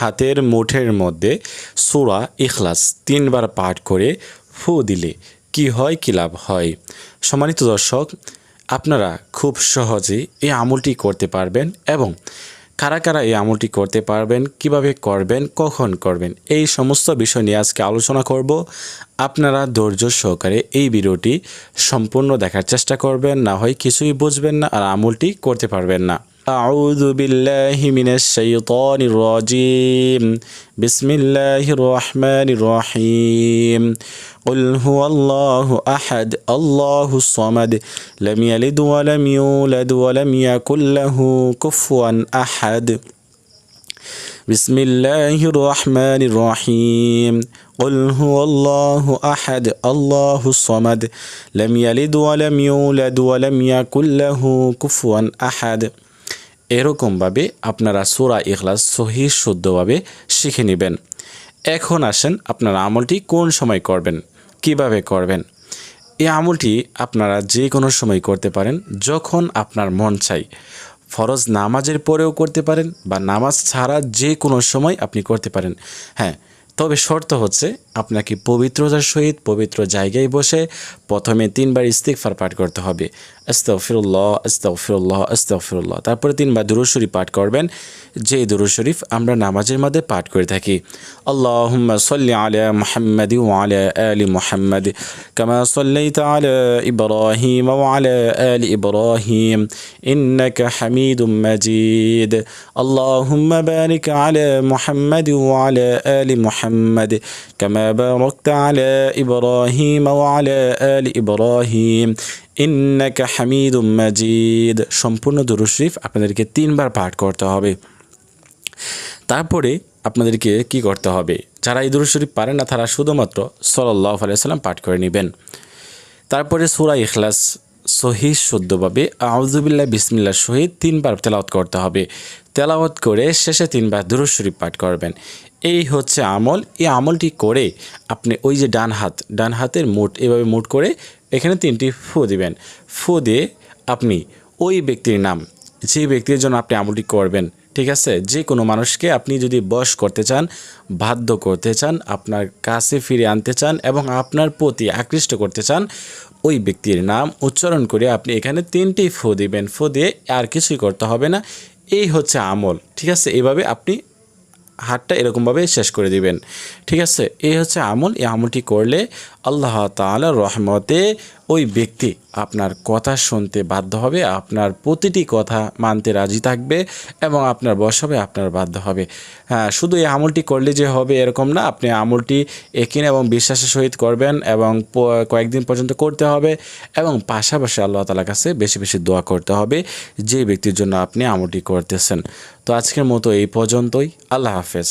হাতের মুঠের মধ্যে সূরা ইখলাস 3 বার পাঠ করে ফু দিলে কি হয়, কি লাভ হয়? সম্মানিত দর্শক, আপনারা খুব সহজেই এই আমলটি করতে পারবেন এবং কারা কারা এই আমলটি করতে পারবেন, কিভাবে করবেন, কখন করবেন, এই সমস্ত বিষয় নিয়ে আজকে আলোচনা করব। আপনারা ধৈর্য সহকারে এই ভিডিওটি সম্পূর্ণ দেখার চেষ্টা করবেন, না হয় কিছুই বুঝবেন না আর আমলটি করতে পারবেন না। আউযু বিল্লাহি মিনাশ শাইতানির রাজিম। বিসমিল্লাহির রহমানির রহিম। কুল হুয়াল্লাহু আহাদ আল্লাহুস সামাদ লাম ইয়ালিদ ওয়া লাম ইউলাদ ওয়া লাম ইয়াকুল লাহু কুফুয়ান আহাদ। বিসমিল্লাহির রহমানির রহিম। কুল হুয়াল্লাহু আহাদ আল্লাহুস সামাদ লাম ইয়ালিদ ওয়া লাম ইউলাদ ওয়া লাম ইয়াকুল লাহু কুফুয়ান আহাদ। এরকমভাবে আপনারা সূরা ইখলাস সহিহ শুদ্ধভাবে শিখে নেবেন। এখন আসেন আপনারা আমলটি কোন সময় করবেন, কিভাবে করবেন। এই আমলটি আপনারা যে কোনো সময় করতে পারেন, যখন আপনার মন চাই। ফরজ নামাজের পরেও করতে পারেন বা নামাজ ছাড়া যে কোনো সময় আপনি করতে পারেন। হ্যাঁ, তবে শর্ত হচ্ছে আপনাকে পবিত্রতার সহিত পবিত্র জায়গায় বসে প্রথমে 3 বার ইস্তিগফার পাঠ করতে হবে। আস্তাগফিরুল্লাহ আস্তাগফিরুল্লাহ আস্তাগফিরুল্লাহ। তারপরে 3 বার দুরূদ শরীফ পাঠ করবেন, যে দুরূদ শরীফ আমরা নামাজের মধ্যে পাঠ করে থাকি। আল্লাহুম্মা সাল্লি আলা মুহাম্মাদি ওয়া আলা আলি মুহাম্মাদ কামা সাল্লাইতা আলা ইব্রাহিম ওয়া আলা আলি ইব্রাহিম ইন্নাকা হামিদুম মাজিদ। আল্লাহুম্মা বারিক আলা মুহাম্মাদ ওয়া আলা আলি মুহাম্মাদ কামা বারাকতা আলা ইব্রাহিম ওয়া আলা আলি ইব্রাহিম ইন্নাকা হামিদুম মাজিদ। সম্পূর্ণ দুরূদ শরীফ আপনাদেরকে 3 বার পাঠ করতে হবে। তারপরে আপনাদেরকে কি করতে হবে, যারা এই দুরূদ শরীফ পারেন না তারা শুধুমাত্র সাল্লাল্লাহু আলাইহি ওয়াসাল্লাম পাঠ করে নেবেন। তারপরে সূরা ইখলাস সহিহ শুদ্ধভাবে আউযু বিল্লাহি বিসমিল্লাহ সহিত 3 বার তেলাওয়াত করতে হবে। তেলাওয়াত করে শেষে 3 বার দুরূদ শরীফ পাঠ করবেন। এই হচ্ছে আমল। এই আমলটি করে আপনি ওই যে ডান হাতের মুঠ এভাবে মুঠ করে এখানে 3টি ফু দিবেন। ফু দিয়ে আপনি ওই ব্যক্তির নাম, যে ব্যক্তির জন্য আপনি আমলটি করবেন, ঠিক আছে, যে কোনো মানুষকে আপনি যদি বশ করতে চান, বাধ্য করতে চান, আপনার কাছে ফিরে আনতে চান এবং আপনার প্রতি আকৃষ্ট করতে চান, ওই ব্যক্তির নাম উচ্চারণ করে আপনি এখানে 3টি ফু দিবেন। ফু দিয়ে আর কিছুই করতে হবে না। এই হচ্ছে আমল, ঠিক আছে। এভাবে আপনি হাতটা এরকমভাবে শেষ করে দিবেন, ঠিক আছে। এই হচ্ছে আমল। এই আমলটি করলে আল্লাহ তাআলার রহমতে ওই ব্যক্তি আপনার কথা শুনতে বাধ্য হবে, আপনার প্রতিটি কথা মানতে রাজি থাকবে এবং আপনার বশ হবে, আপনার বাধ্য হবে। হ্যাঁ, শুধু এই আমলটি করলে যে হবে এরকম না, আপনি আমলটি ইয়াকিন এবং বিশ্বাসের সহিত করবেন এবং কয়েকদিন পর্যন্ত করতে হবে এবং পাশাপাশি আল্লাহ তাআলার কাছে বেশি বেশি দোয়া করতে হবে যে ব্যক্তির জন্য আপনি আমলটি করতেছেন। তো আজকের মতো এই পর্যন্তই। আল্লাহ হাফেজ।